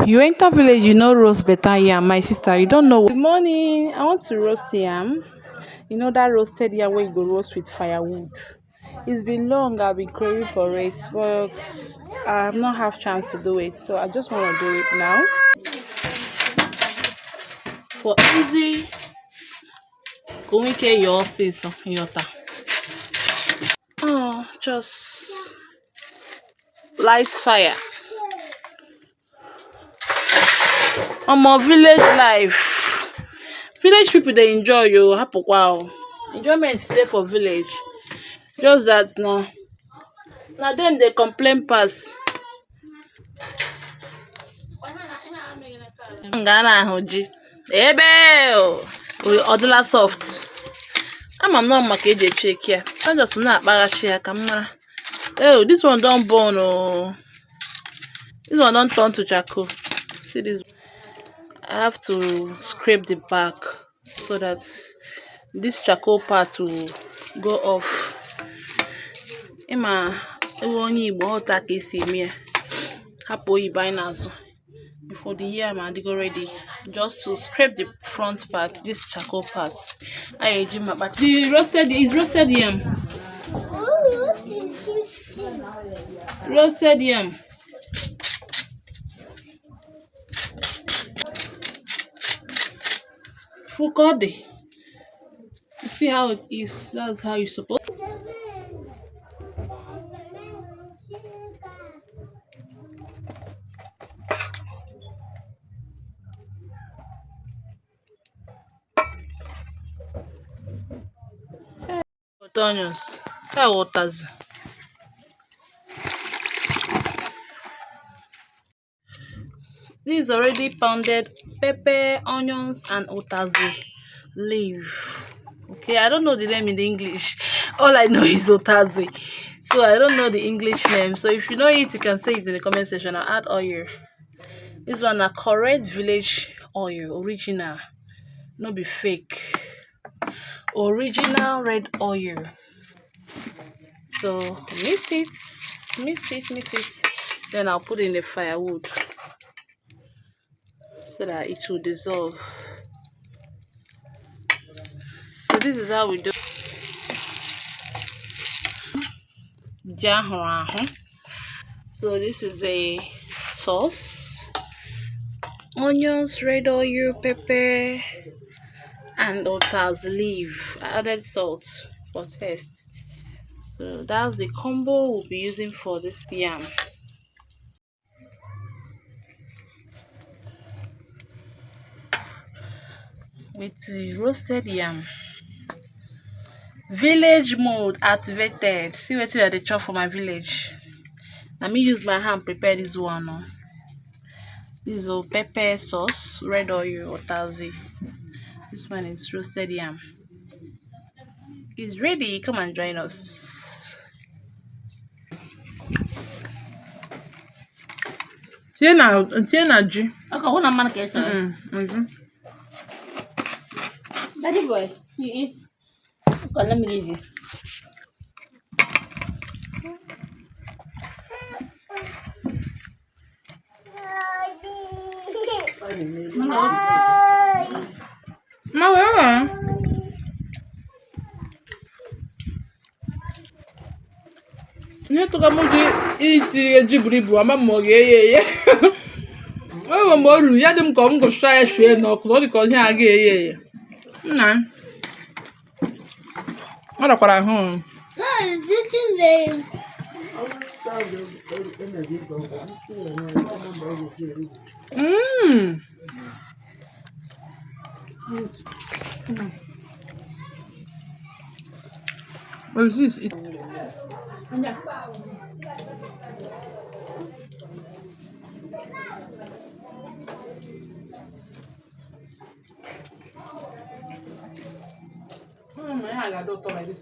You enter village, you know roast better yam. My sister, you don't know. Good morning. I want to roast yam. You know that roasted yam where you go roast with firewood. It's been long. I've been craving for it, but I have not have chance to do it. So I just want to do it now. For easy, going to your season, yota. Oh, just light fire. My village life. Village people they enjoy you. Wow. Enjoyment is there for village. Just that now them they complain pass. Ngana ahụji. Ebe odula soft. I'm not maka eji check here. I just na akpaghachi ya ka mma. Oh, this one don't burn oh. This one don't turn to charcoal. See this. I have to scrape the back so that this charcoal part will go off. Ima onye Igbo ghọta ka esi eme ya. Hapụ oyibo anyị na-azụ. Before the year I'm go ready. Just to scrape the front part, this charcoal part. But the roasted is roasted yam. Roasted yam. Fukode. See how it is. That's how you supposed. Onions. How waters. This is already pounded pepper, onions, and otazi leaf. Okay, I don't know the name in the English. All I know is otazi. So I don't know the English name. So if you know it, you can say it in the comment section. I'll add oil. This one a correct village oil, original. No be fake. Original red oil. So mix it. Then I'll put in the firewood so that it will dissolve. So this is how we do. So this is a sauce, onions, red oil, pepper, and otas leaf. I added salt for taste. So that's the combo we'll be using for this yam. With the roasted yam. Village mode activated. See what I chop for my village. Let me use my hand prepare this one. This is pepper sauce, red oil, otazi. This one is roasted yam. It's ready. Come and join us. Tiena G. Okay, what am I getting? Daddy boy, you eat. Okay, let me give you. Ihe tụka m ji iti eji buru ibu ama m ọ ga-eye ewe mgbe o ruru ya dị m ka m gụcha ya shie n'ọkụ ọ dị ka ihe a ga-eye nna ọ dakwara ahụ what is this? I got doctor like this.